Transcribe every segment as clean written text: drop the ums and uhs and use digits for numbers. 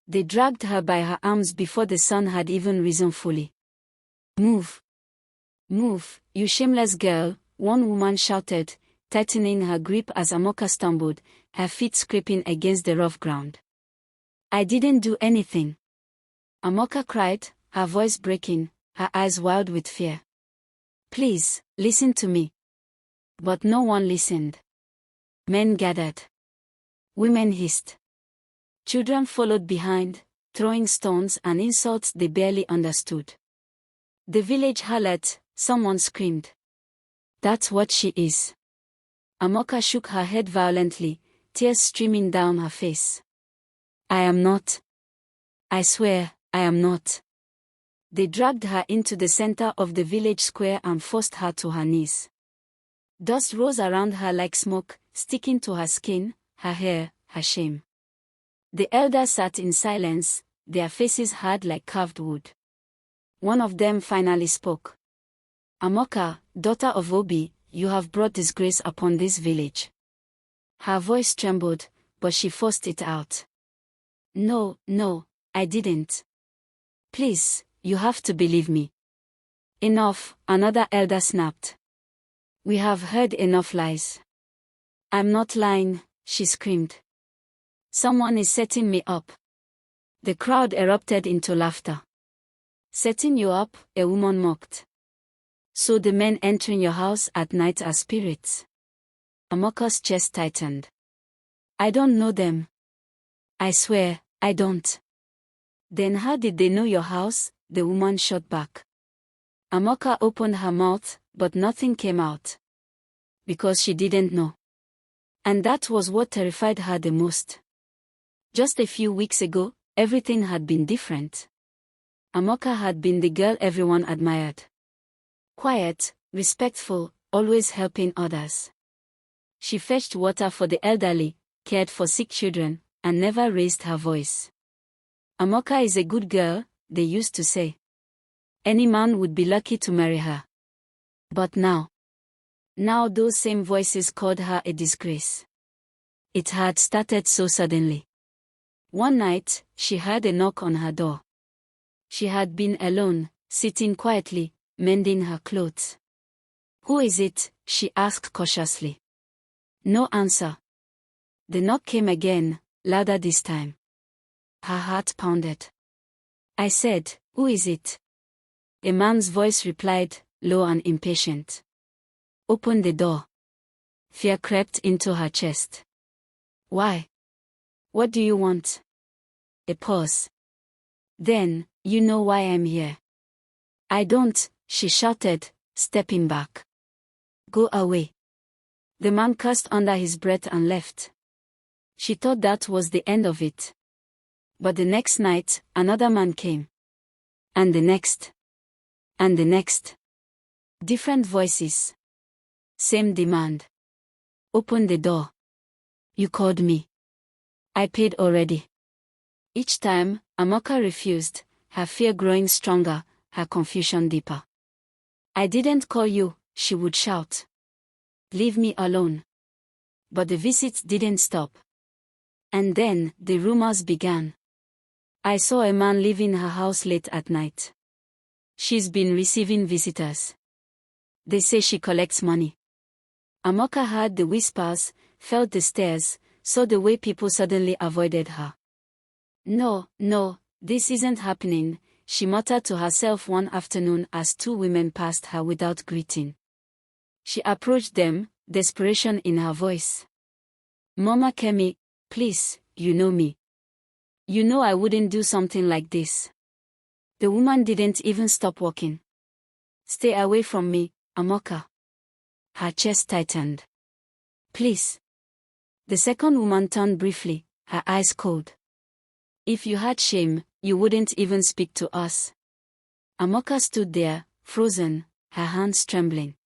They dragged her by her arms before the sun had even risen fully. "Move! Move, you shameless girl," one woman shouted, tightening her grip as Amaka stumbled, her feet scraping against the rough ground. "I didn't do anything," Amaka cried, her voice breaking, her eyes wild with fear. "Please, listen to me." But no one listened. Men gathered. Women hissed. Children followed behind, throwing stones and insults they barely understood. "The village harlot," someone screamed. "That's what she is." Amaka shook her head violently, tears streaming down her face. "I am not. I swear, I am not." They dragged her into the center of the village square and forced her to her knees. Dust rose around her like smoke, sticking to her skin, her hair, her shame. The elders sat in silence, their faces hard like carved wood. One of them finally spoke. "Amaka, daughter of Obi, you have brought disgrace upon this village." Her voice trembled, but she forced it out. No, I didn't. Please, you have to believe me." "Enough," another elder snapped. "We have heard enough lies." "I'm not lying," she screamed. "Someone is setting me up." The crowd erupted into laughter. "Setting you up?" a woman mocked. "So the men entering your house at night are spirits?" Amaka's chest tightened. "I don't know them. I swear, I don't." "Then how did they know your house?" the woman shot back. Amaka opened her mouth, but nothing came out. Because she didn't know. And that was what terrified her the most. Just a few weeks ago, everything had been different. Amaka had been the girl everyone admired. Quiet, respectful, always helping others. She fetched water for the elderly, cared for sick children, and never raised her voice. "Amaka is a good girl," they used to say. "Any man would be lucky to marry her." But now those same voices called her a disgrace. It had started so suddenly. One night, she heard a knock on her door. She had been alone, sitting quietly, mending her clothes. "Who is it?" she asked cautiously. No answer. The knock came again, louder this time. Her heart pounded. "I said, who is it?" A man's voice replied, low and impatient. "Open the door." Fear crept into her chest. "Why? What do you want?" A pause. "Then, you know why I'm here." "I don't," she shouted, stepping back. "Go away." The man cursed under his breath and left. She thought that was the end of it. But the next night, another man came. And the next. And the next. Different voices. Same demand. "Open the door." "You called me." "I paid already." Each time, Amaka refused, her fear growing stronger, her confusion deeper. "I didn't call you," she would shout. "Leave me alone." But the visits didn't stop. And then, the rumors began. "I saw a man leaving her house late at night. She's been receiving visitors. They say she collects money." Amaka heard the whispers, felt the stares, saw the way people suddenly avoided her. No, this isn't happening," she muttered to herself one afternoon as two women passed her without greeting. She approached them, desperation in her voice. "Mama Kemi, please, you know me. You know I wouldn't do something like this." The woman didn't even stop walking. "Stay away from me, Amaka." Her chest tightened. "Please." The second woman turned briefly, her eyes cold. "If you had shame, you wouldn't even speak to us." Amaka stood there, frozen, her hands trembling.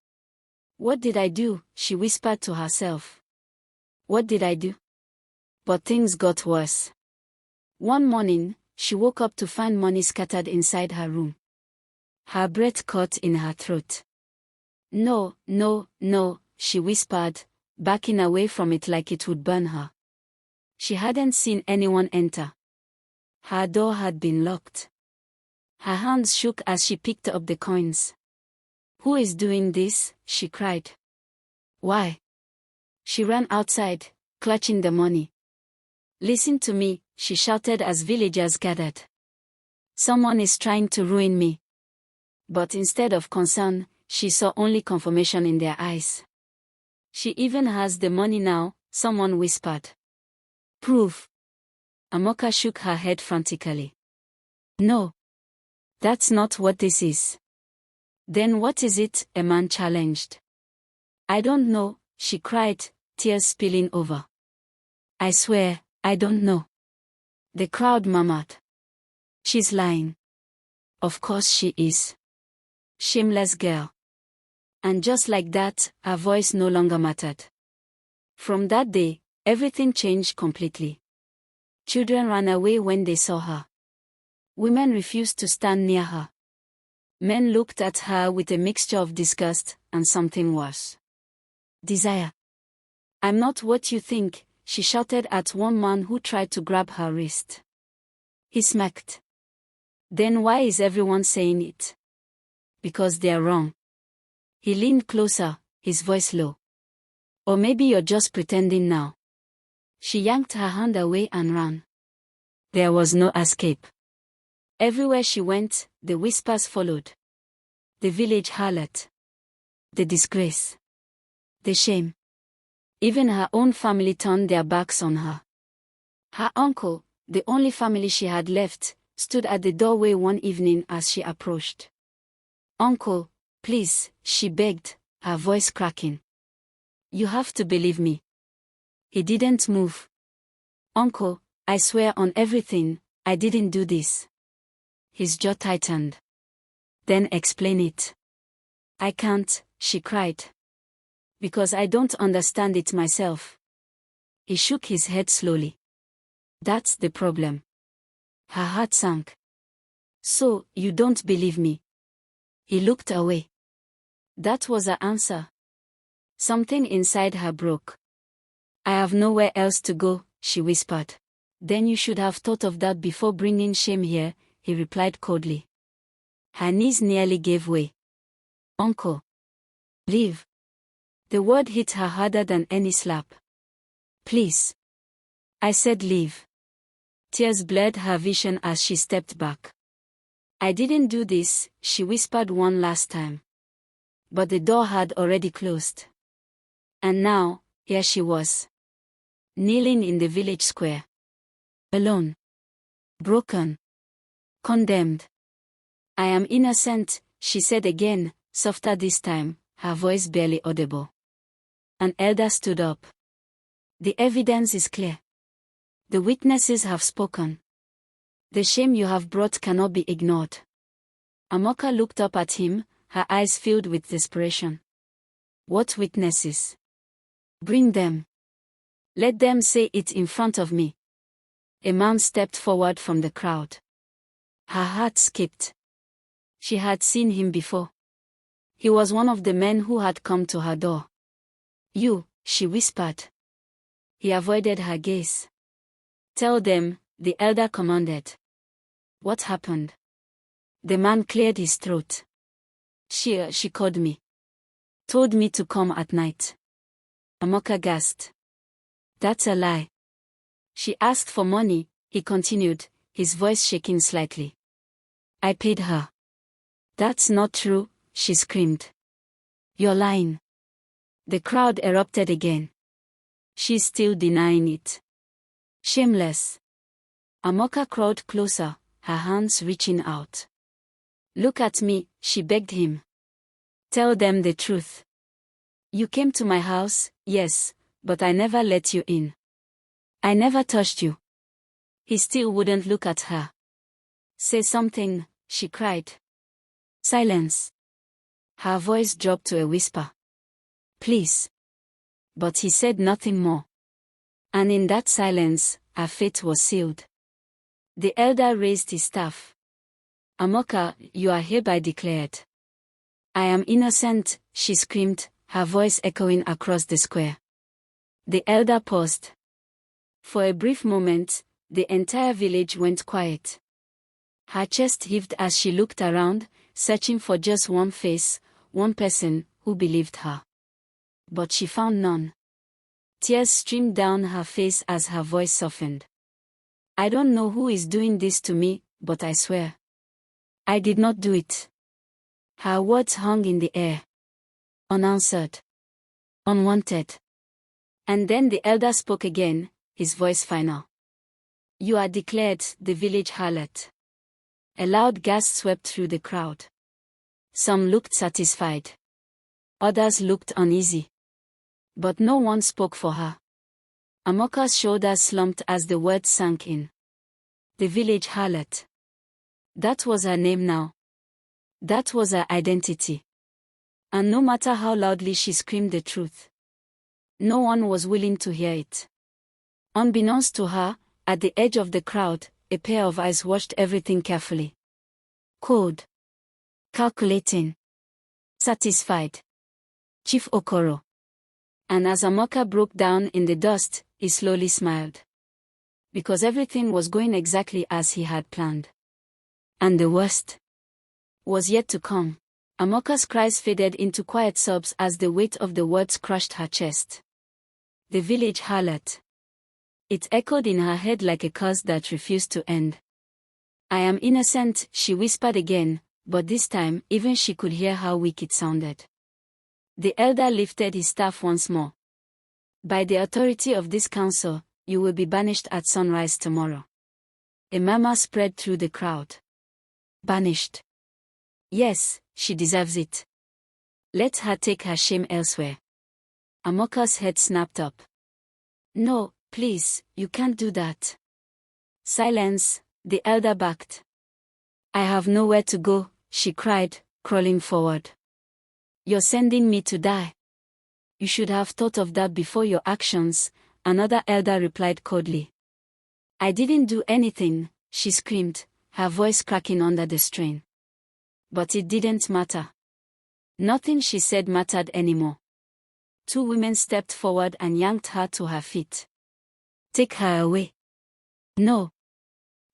"What did I do?" she whispered to herself. "What did I do?" But things got worse. One morning, she woke up to find money scattered inside her room. Her breath caught in her throat. No, she whispered, backing away from it like it would burn her. She hadn't seen anyone enter. Her door had been locked. Her hands shook as she picked up the coins. "Who is doing this?" she cried. "Why?" She ran outside, clutching the money. "Listen to me," she shouted as villagers gathered. "Someone is trying to ruin me." But instead of concern, she saw only confirmation in their eyes. "She even has the money now," someone whispered. "Proof." Amaka shook her head frantically. "No. That's not what this is." "Then what is it?" a man challenged. "I don't know," she cried, tears spilling over. "I swear, I don't know." The crowd murmured. "She's lying." "Of course she is. Shameless girl." And just like that, her voice no longer mattered. From that day, everything changed completely. Children ran away when they saw her. Women refused to stand near her. Men looked at her with a mixture of disgust and something worse. Desire. "I'm not what you think," she shouted at one man who tried to grab her wrist. He smirked. "Then why is everyone saying it?" "Because they're wrong." He leaned closer, his voice low. "Or maybe you're just pretending now." She yanked her hand away and ran. There was no escape. Everywhere she went, the whispers followed. The village harlot. The disgrace. The shame. Even her own family turned their backs on her. Her uncle, the only family she had left, stood at the doorway one evening as she approached. "Uncle, please," she begged, her voice cracking. "You have to believe me." He didn't move. "Uncle, I swear on everything, I didn't do this." His jaw tightened. "Then explain it." "I can't," she cried. "Because I don't understand it myself." He shook his head slowly. "That's the problem." Her heart sank. "So, you don't believe me?" He looked away. That was her answer. Something inside her broke. "I have nowhere else to go," she whispered. "Then you should have thought of that before bringing shame here," he replied coldly. Her knees nearly gave way. "Uncle. Leave." The word hit her harder than any slap. "Please." "I said leave." Tears blurred her vision as she stepped back. "I didn't do this," she whispered one last time. But the door had already closed. And now, here she was. Kneeling in the village square. Alone. Broken. Condemned. "I am innocent," she said again, softer this time, her voice barely audible. An elder stood up. "The evidence is clear. The witnesses have spoken. The shame you have brought cannot be ignored." Amaka looked up at him, her eyes filled with desperation. "What witnesses?" "Bring them. Let them say it in front of me." A man stepped forward from the crowd. Her heart skipped. She had seen him before. He was one of the men who had come to her door. "You," she whispered. He avoided her gaze. "Tell them," the elder commanded. "What happened?" The man cleared his throat. She called me. Told me to come at night." Amaka gasped. "That's a lie." "She asked for money," he continued, his voice shaking slightly. "I paid her." "That's not true," she screamed. "You're lying." The crowd erupted again. "She's still denying it." "Shameless." Amaka crawled closer, her hands reaching out. "Look at me," she begged him. "Tell them the truth. You came to my house, yes, but I never let you in. I never touched you." He still wouldn't look at her. "Say something," she cried. Silence. Her voice dropped to a whisper. "Please." But he said nothing more. And in that silence, her fate was sealed. The elder raised his staff. "Amaka, you are hereby declared." "I am innocent," she screamed, her voice echoing across the square. The elder paused. For a brief moment, The entire village went quiet. Her chest heaved as she looked around, searching for just one face, one person who believed her. But she found none. Tears streamed down her face as her voice softened. I don't know who is doing this to me, but I swear, I did not do it. Her words hung in the air. Unanswered. Unwanted. And then the elder spoke again, his voice final. You are declared the village harlot. A loud gasp swept through the crowd. Some looked satisfied. Others looked uneasy. But no one spoke for her. Amaka's shoulders slumped as the words sank in. The village harlot. That was her name now. That was her identity. And no matter how loudly she screamed the truth, no one was willing to hear it. Unbeknownst to her, at the edge of the crowd, a pair of eyes watched everything carefully. Cold. Calculating. Satisfied. Chief Okoro. And as Amaka broke down in the dust, he slowly smiled. Because everything was going exactly as he had planned. And the worst was yet to come. Amaka's cries faded into quiet sobs as the weight of the words crushed her chest. The village harlot. It echoed in her head like a curse that refused to end. I am innocent, she whispered again, but this time even she could hear how weak it sounded. The elder lifted his staff once more. By the authority of this council, you will be banished at sunrise tomorrow. A murmur spread through the crowd. Banished. Yes, she deserves it. Let her take her shame elsewhere. Amaka's head snapped up. No, please, you can't do that. Silence, the elder backed. I have nowhere to go, she cried, crawling forward. You're sending me to die. You should have thought of that before your actions, another elder replied coldly. I didn't do anything, she screamed, her voice cracking under the strain. But it didn't matter. Nothing she said mattered anymore. Two women stepped forward and yanked her to her feet. Take her away. No.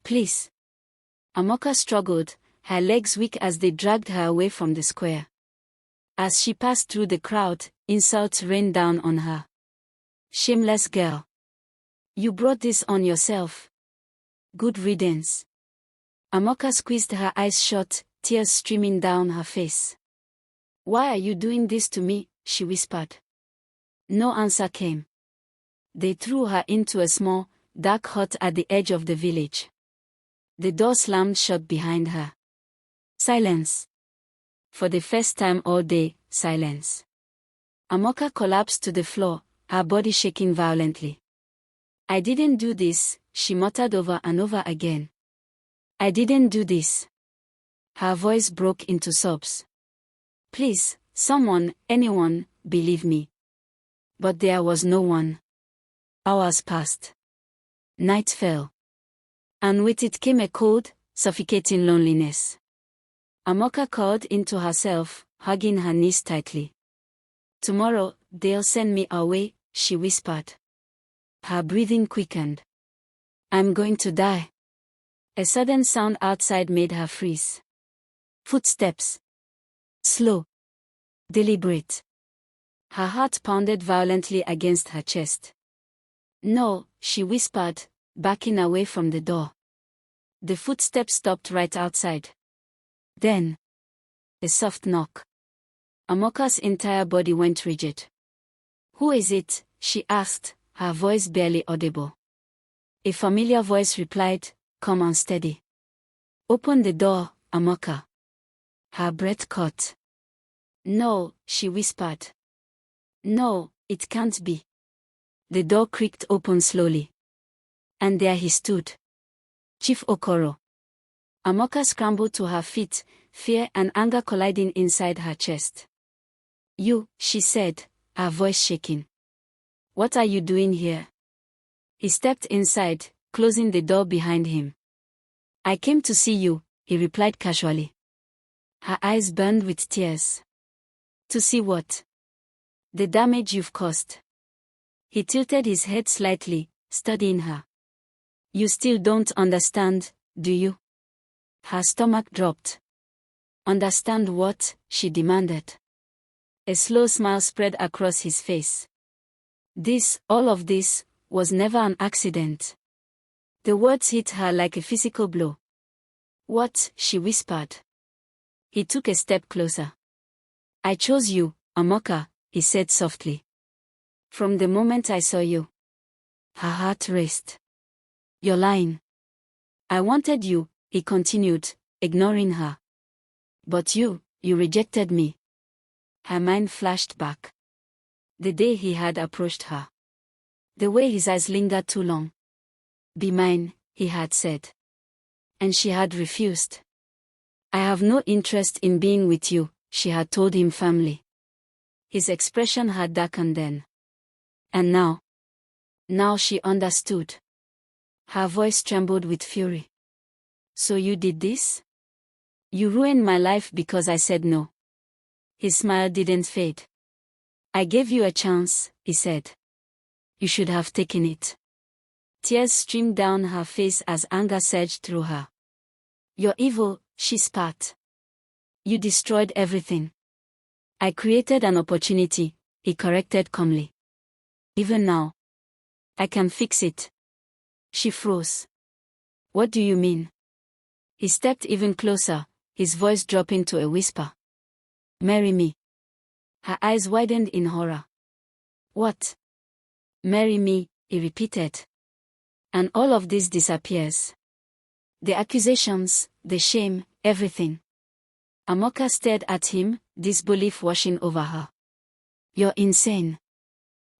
Please. Amaka struggled, her legs weak as they dragged her away from the square. As she passed through the crowd, insults rained down on her. Shameless girl. You brought this on yourself. Good riddance. Amaka squeezed her eyes shut, tears streaming down her face. Why are you doing this to me? She whispered. No answer came. They threw her into a small, dark hut at the edge of the village. The door slammed shut behind her. Silence. For the first time all day, silence. Amaka collapsed to the floor, her body shaking violently. I didn't do this, she muttered over and over again. I didn't do this. Her voice broke into sobs. Please, someone, anyone, believe me. But there was no one. Hours passed. Night fell. And with it came a cold, suffocating loneliness. Amaka crawled into herself, hugging her knees tightly. Tomorrow, they'll send me away, she whispered. Her breathing quickened. I'm going to die. A sudden sound outside made her freeze. Footsteps. Slow. Deliberate. Her heart pounded violently against her chest. No, she whispered, backing away from the door. The footsteps stopped right outside. Then, a soft knock. Amaka's entire body went rigid. Who is it? She asked, her voice barely audible. A familiar voice replied, come unsteady. Open the door, Amaka. Her breath caught. No, she whispered. No, it can't be. The door creaked open slowly. And there he stood. Chief Okoro. Amaka scrambled to her feet, fear and anger colliding inside her chest. You, she said, her voice shaking. What are you doing here? He stepped inside, closing the door behind him. I came to see you, he replied casually. Her eyes burned with tears. To see what? The damage you've caused. He tilted his head slightly, studying her. You still don't understand, do you? Her stomach dropped. Understand what? She demanded. A slow smile spread across his face. All of this, was never an accident. The words hit her like a physical blow. What? She whispered. He took a step closer. I chose you, Amaka, he said softly. From the moment I saw you. Her heart raced. You're lying. I wanted you, he continued, ignoring her. But you rejected me. Her mind flashed back. The day he had approached her. The way his eyes lingered too long. Be mine, he had said. And she had refused. I have no interest in being with you, she had told him firmly. His expression had darkened then. And now? Now she understood. Her voice trembled with fury. So you did this? You ruined my life because I said no. His smile didn't fade. I gave you a chance, he said. You should have taken it. Tears streamed down her face as anger surged through her. You're evil, she spat. You destroyed everything. I created an opportunity, he corrected calmly. Even now. I can fix it. She froze. What do you mean? He stepped even closer, his voice dropping to a whisper. Marry me. Her eyes widened in horror. What? Marry me, he repeated. And all of this disappears. The accusations, the shame, everything. Amaka stared at him, disbelief washing over her. You're insane.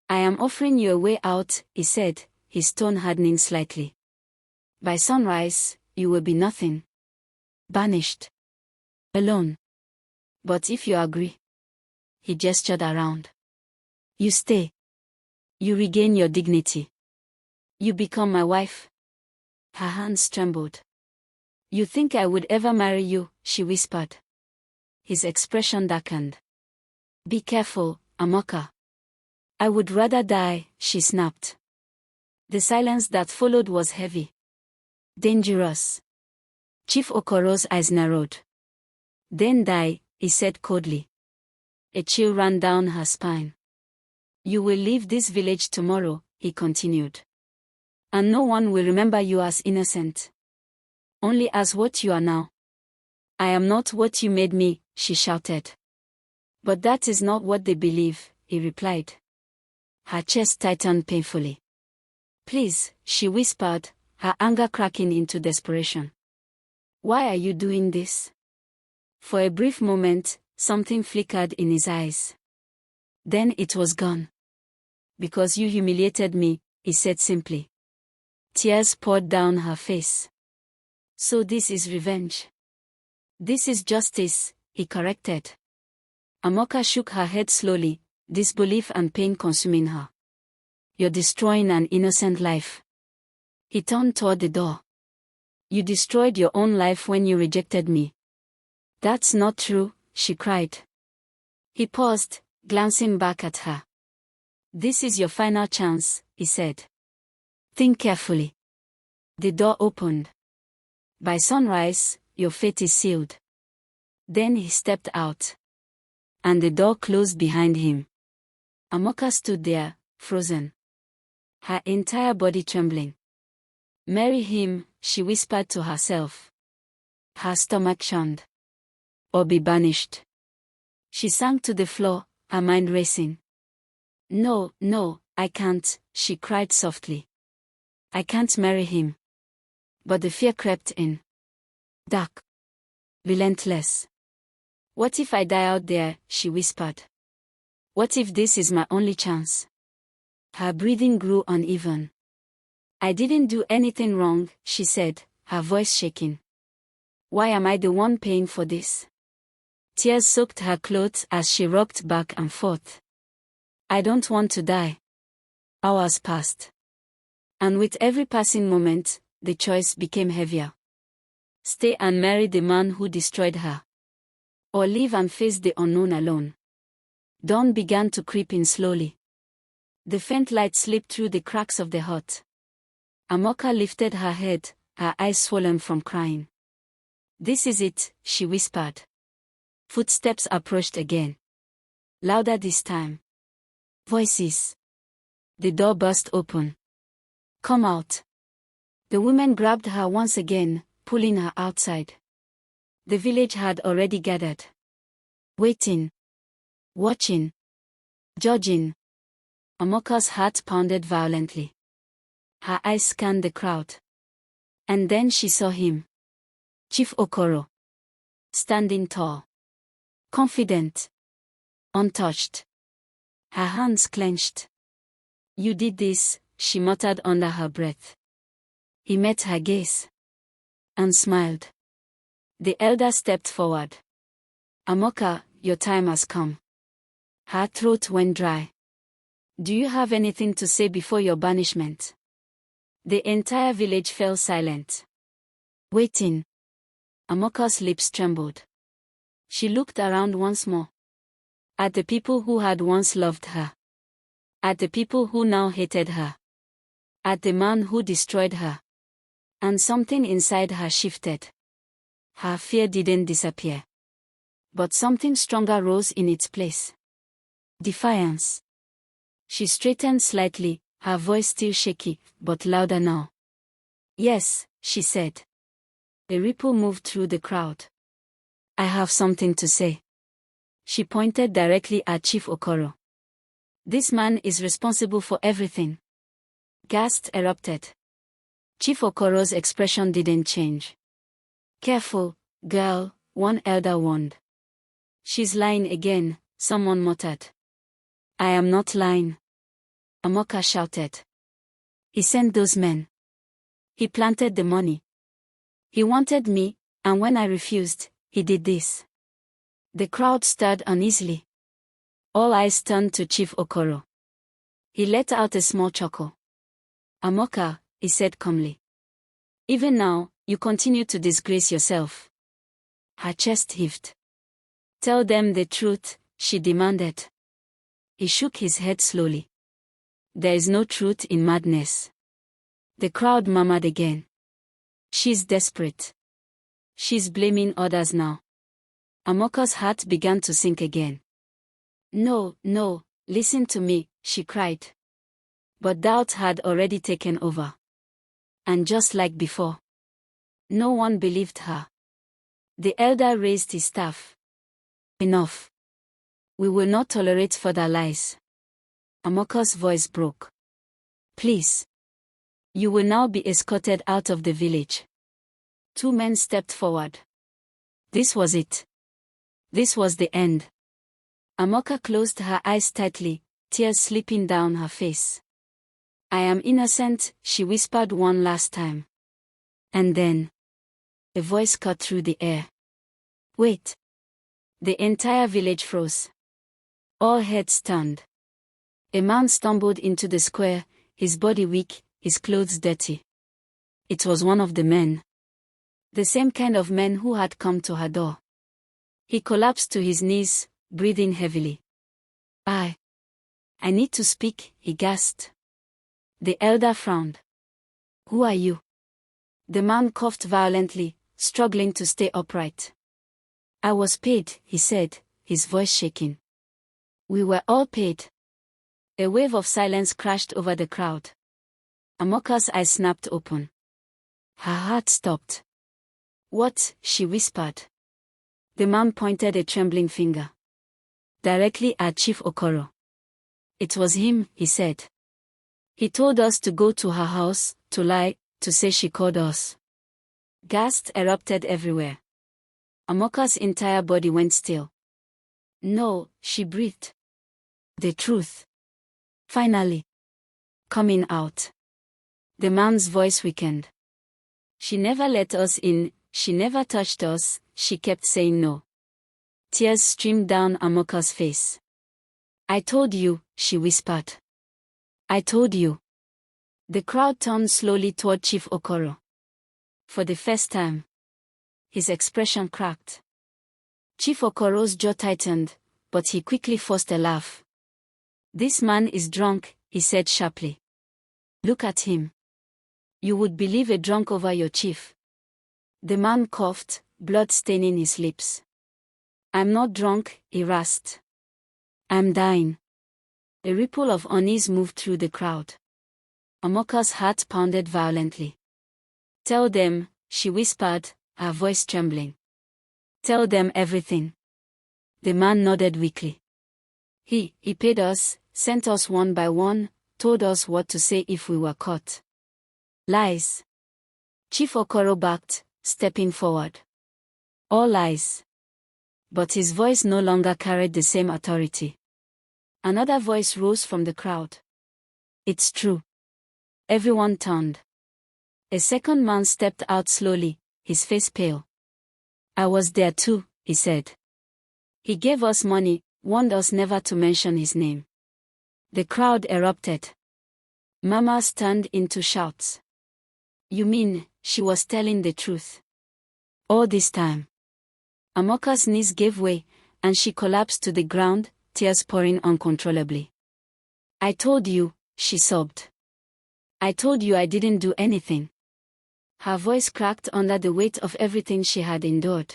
I am offering you a way out, he said, his tone hardening slightly. By sunrise, you will be nothing. Banished. Alone. But if you agree. He gestured around. You stay. You regain your dignity. You become my wife. Her hands trembled. You think I would ever marry you, she whispered. His expression darkened. Be careful, Amaka. I would rather die, she snapped. The silence that followed was heavy. Dangerous. Chief Okoro's eyes narrowed. Then die, he said coldly. A chill ran down her spine. You will leave this village tomorrow, he continued. And no one will remember you as innocent. Only as what you are now. I am not what you made me, she shouted. But that is not what they believe, he replied. Her chest tightened painfully. Please, she whispered, her anger cracking into desperation. Why are you doing this? For a brief moment, something flickered in his eyes. Then it was gone. Because you humiliated me, he said simply. Tears poured down her face. So this is revenge. This is justice, he corrected. Amaka shook her head slowly, disbelief and pain consuming her. You're destroying an innocent life. He turned toward the door. You destroyed your own life when you rejected me. That's not true, she cried. He paused, glancing back at her. This is your final chance, he said. Think carefully. The door opened. By sunrise, your fate is sealed. Then he stepped out. And the door closed behind him. Amaka stood there, frozen. Her entire body trembling. Marry him, she whispered to herself. Her stomach churned. Or be banished. She sank to the floor, her mind racing. No, I can't, she cried softly. I can't marry him. But the fear crept in. Dark. Relentless. What if I die out there, she whispered. What if this is my only chance? Her breathing grew uneven. I didn't do anything wrong, she said, her voice shaking. Why am I the one paying for this? Tears soaked her clothes as she rocked back and forth. I don't want to die. Hours passed. And with every passing moment, the choice became heavier. Stay and marry the man who destroyed her. Or leave and face the unknown alone. Dawn began to creep in slowly. The faint light slipped through the cracks of the hut. Amaka lifted her head, her eyes swollen from crying. "This is it," she whispered. Footsteps approached again. Louder this time. Voices. The door burst open. "Come out." The women grabbed her once again, pulling her outside. The village had already gathered. Waiting. Watching. Judging. Amaka's heart pounded violently. Her eyes scanned the crowd. And then she saw him. Chief Okoro. Standing tall. Confident. Untouched. Her hands clenched. "You did this," she muttered under her breath. He met her gaze. And smiled. The elder stepped forward. "Amaka, your time has come." Her throat went dry. "Do you have anything to say before your banishment?" The entire village fell silent. Waiting. Amaka's lips trembled. She looked around once more. At the people who had once loved her. At the people who now hated her. At the man who destroyed her. And something inside her shifted. Her fear didn't disappear. But something stronger rose in its place. Defiance. She straightened slightly, her voice still shaky, but louder now. "Yes," she said. A ripple moved through the crowd. "I have something to say." She pointed directly at Chief Okoro. "This man is responsible for everything." Gasps erupted. Chief Okoro's expression didn't change. "Careful, girl," one elder warned. "She's lying again," someone muttered. "I am not lying," Amaka shouted. "He sent those men. He planted the money. He wanted me, and when I refused, he did this." The crowd stirred uneasily. All eyes turned to Chief Okoro. He let out a small chuckle. "Amaka," he said calmly. "Even now, you continue to disgrace yourself." Her chest heaved. "Tell them the truth," she demanded. He shook his head slowly. "There is no truth in madness." The crowd murmured again. "She's desperate. She's blaming others now." Amaka's heart began to sink again. "No, no, listen to me," she cried. But doubt had already taken over. And just like before, no one believed her. The elder raised his staff. "Enough. We will not tolerate further lies." Amaka's voice broke. "Please. You will now be escorted out of the village." Two men stepped forward. This was it. This was the end. Amaka closed her eyes tightly, tears slipping down her face. "I am innocent," she whispered one last time. And then, a voice cut through the air. "Wait." The entire village froze. All heads turned. A man stumbled into the square, his body weak, his clothes dirty. It was one of the men. The same kind of men who had come to her door. He collapsed to his knees, breathing heavily. I need to speak," he gasped. The elder frowned. "Who are you?" The man coughed violently, struggling to stay upright. "I was paid," he said, his voice shaking. "We were all paid." A wave of silence crashed over the crowd. Amaka's eyes snapped open. Her heart stopped. "What?" she whispered. The man pointed a trembling finger. Directly at Chief Okoro. "It was him," he said. "He told us to go to her house, to lie, to say she called us." Gasps erupted everywhere. Amaka's entire body went still. "No," she breathed. The truth. Finally. Coming out. The man's voice weakened. "She never let us in, she never touched us," she kept saying no. Tears streamed down Amaka's face. "I told you," she whispered. "I told you." The crowd turned slowly toward Chief Okoro. For the first time, his expression cracked. Chief Okoro's jaw tightened, but he quickly forced a laugh. "This man is drunk," he said sharply. "Look at him. You would believe a drunk over your chief. The man coughed, blood staining his lips. I'm not drunk, he rasped. I'm dying. A ripple of unease moved through the crowd. Amaka's heart pounded violently. Tell them, she whispered, her voice trembling. Tell them everything. The man nodded weakly. He paid us, sent us one by one, told us what to say if we were caught. Lies. Chief Okoro backed, stepping forward. All lies. But his voice no longer carried the same authority. Another voice rose from the crowd. It's true. Everyone turned. A second man stepped out slowly, his face pale. I was there too, he said. He gave us money, warned us never to mention his name. The crowd erupted. Murmurs turned into shouts. You mean, she was telling the truth? All this time. Amaka's knees gave way, and she collapsed to the ground, tears pouring uncontrollably. I told you, she sobbed. I told you I didn't do anything. Her voice cracked under the weight of everything she had endured.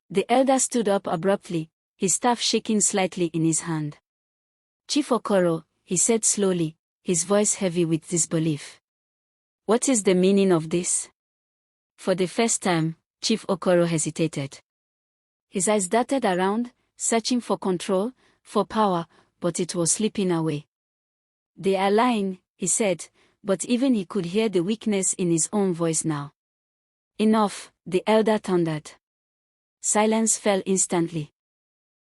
The elder stood up abruptly, his staff shaking slightly in his hand. Chief Okoro, he said slowly, his voice heavy with disbelief. What is the meaning of this? For the first time, Chief Okoro hesitated. His eyes darted around, searching for control, for power, but it was slipping away. They are lying, he said, but even he could hear the weakness in his own voice now. Enough, the elder thundered. Silence fell instantly.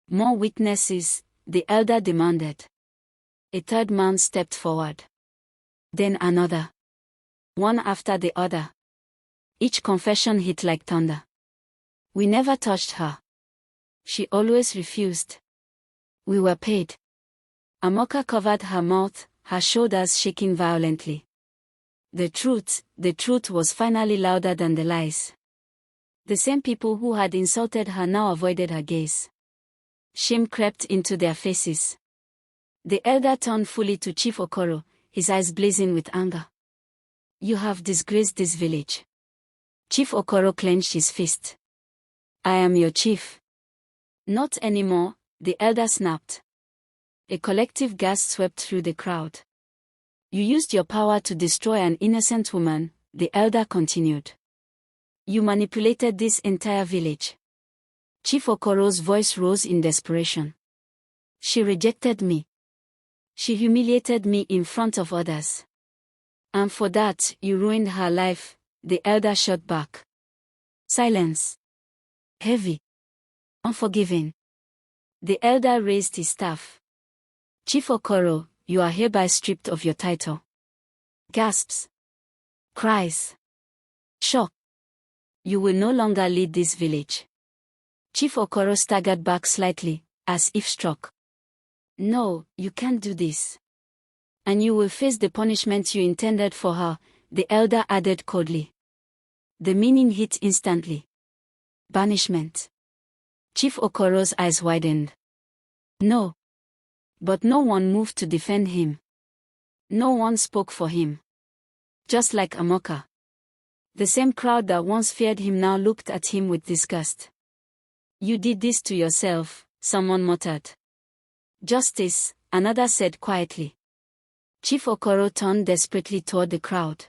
More witnesses, the elder demanded. A third man stepped forward. Then another. One after the other. Each confession hit like thunder. We never touched her. She always refused. We were paid. Amaka covered her mouth, her shoulders shaking violently. The truth was finally louder than the lies. The same people who had insulted her now avoided her gaze. Shame crept into their faces. The elder turned fully to Chief Okoro, his eyes blazing with anger. You have disgraced this village. Chief Okoro clenched his fist. I am your chief. Not anymore, the elder snapped. A collective gasp swept through the crowd. You used your power to destroy an innocent woman, the elder continued. You manipulated this entire village. Chief Okoro's voice rose in desperation. She rejected me. She humiliated me in front of others. And for that, you ruined her life, the elder shot back. Silence. Heavy. Unforgiving. The elder raised his staff. Chief Okoro, you are hereby stripped of your title. Gasps. Cries. Shock. You will no longer lead this village. Chief Okoro staggered back slightly, as if struck. No, you can't do this. And you will face the punishment you intended for her, the elder added coldly. The meaning hit instantly. Banishment. Chief Okoro's eyes widened. No. But no one moved to defend him. No one spoke for him. Just like Amaka. The same crowd that once feared him now looked at him with disgust. You did this to yourself, someone muttered. Justice, another said quietly. Chief Okoro turned desperately toward the crowd.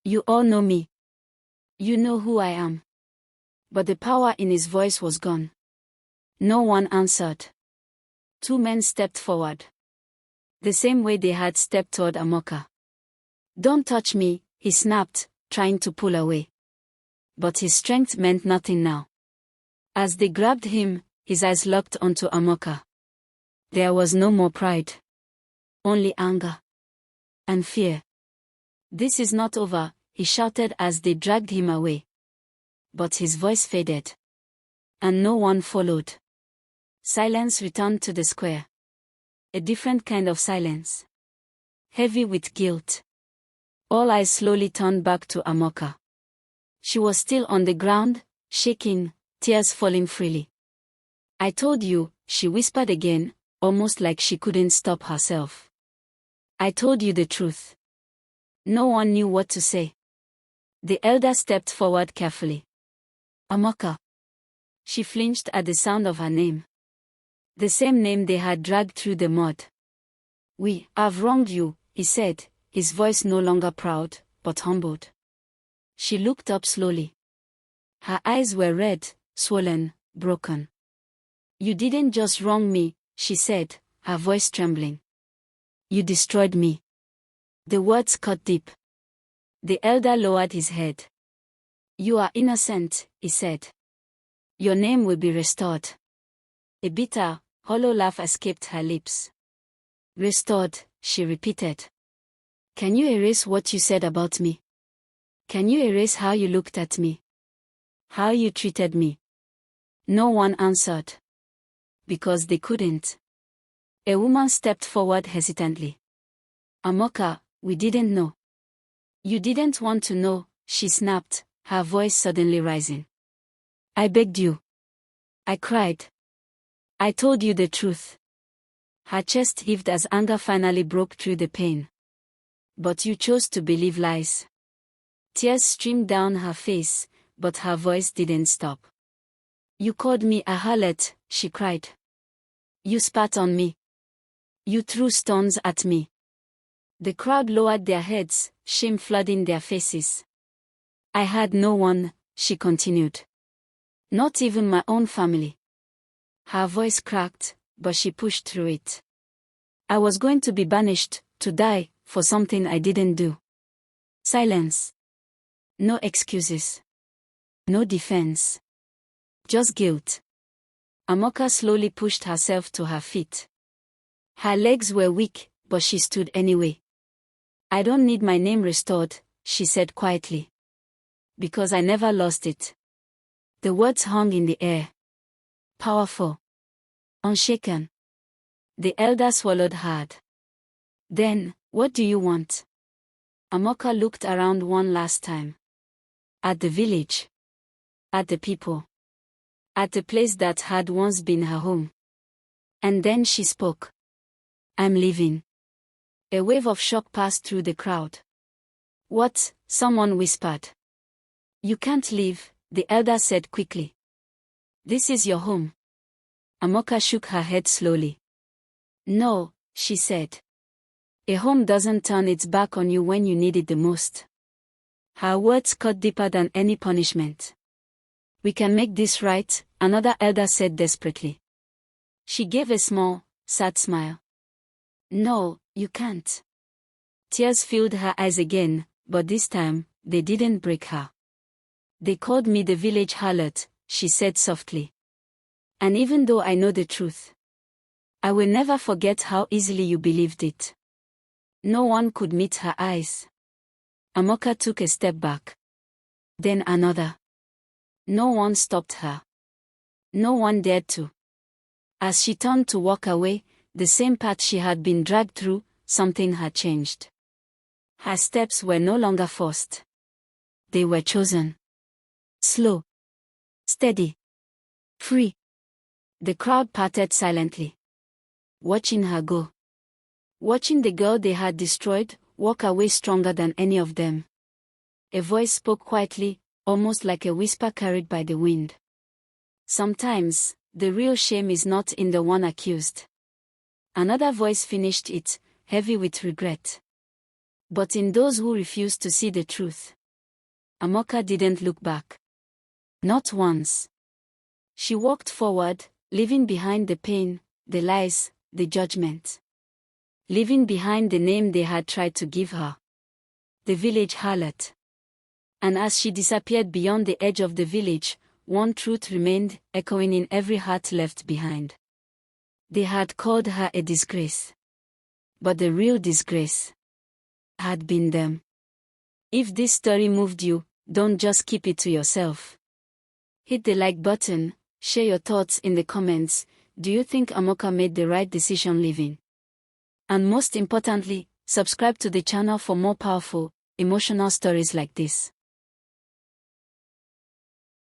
You all know me. You know who I am. But the power in his voice was gone. No one answered. Two men stepped forward. The same way they had stepped toward Amaka. Don't touch me, he snapped, trying to pull away. But his strength meant nothing now. As they grabbed him, his eyes locked onto Amaka. There was no more pride. Only anger. And fear. This is not over, he shouted as they dragged him away. But his voice faded. And no one followed. Silence returned to the square. A different kind of silence. Heavy with guilt. All eyes slowly turned back to Amaka. She was still on the ground, shaking, tears falling freely. I told you, she whispered again, almost like she couldn't stop herself. I told you the truth. No one knew what to say. The elder stepped forward carefully. Amaka. She flinched at the sound of her name. The same name they had dragged through the mud. We have wronged you, he said, his voice no longer proud, but humbled. She looked up slowly. Her eyes were red, swollen, broken. You didn't just wrong me, she said, her voice trembling. You destroyed me. The words cut deep. The elder lowered his head. You are innocent, he said. Your name will be restored. A bitter, hollow laugh escaped her lips. Restored, she repeated. Can you erase what you said about me? Can you erase how you looked at me? How you treated me? No one answered. Because they couldn't. A woman stepped forward hesitantly. Amaka, we didn't know. You didn't want to know, she snapped, her voice suddenly rising. I begged you. I cried. I told you the truth. Her chest heaved as anger finally broke through the pain. But you chose to believe lies. Tears streamed down her face, but her voice didn't stop. You called me a harlot, she cried. You spat on me. You threw stones at me. The crowd lowered their heads, shame flooding their faces. I had no one, she continued. Not even my own family. Her voice cracked, but she pushed through it. I was going to be banished, to die, for something I didn't do. Silence. No excuses. No defense. Just guilt. Amaka slowly pushed herself to her feet. Her legs were weak, but she stood anyway. I don't need my name restored, she said quietly. Because I never lost it. The words hung in the air. Powerful. Unshaken. The elder swallowed hard. Then, what do you want? Amaka looked around one last time. At the village. At the people. At the place that had once been her home. And then she spoke. I'm leaving. A wave of shock passed through the crowd. What? Someone whispered. You can't leave, the elder said quickly. This is your home. Amaka shook her head slowly. No, she said. A home doesn't turn its back on you when you need it the most. Her words cut deeper than any punishment. We can make this right, another elder said desperately. She gave a small, sad smile. No, you can't. Tears filled her eyes again, but this time, they didn't break her. They called me the village harlot, she said softly. And even though I know the truth, I will never forget how easily you believed it. No one could meet her eyes. Amaka took a step back. Then another. No one stopped her. No one dared to. As she turned to walk away, the same path she had been dragged through, something had changed. Her steps were no longer forced. They were chosen. Slow. Steady. Free. The crowd parted silently. Watching her go. Watching the girl they had destroyed, walk away stronger than any of them. A voice spoke quietly, almost like a whisper carried by the wind. Sometimes, the real shame is not in the one accused. Another voice finished it, heavy with regret. But in those who refused to see the truth. Amaka didn't look back. Not once. She walked forward, leaving behind the pain, the lies, the judgment. Leaving behind the name they had tried to give her. The village harlot. And as she disappeared beyond the edge of the village, one truth remained, echoing in every heart left behind. They had called her a disgrace. But the real disgrace had been them. If this story moved you, don't just keep it to yourself. Hit the like button, share your thoughts in the comments. Do you think Amaka made the right decision leaving? And most importantly, subscribe to the channel for more powerful, emotional stories like this.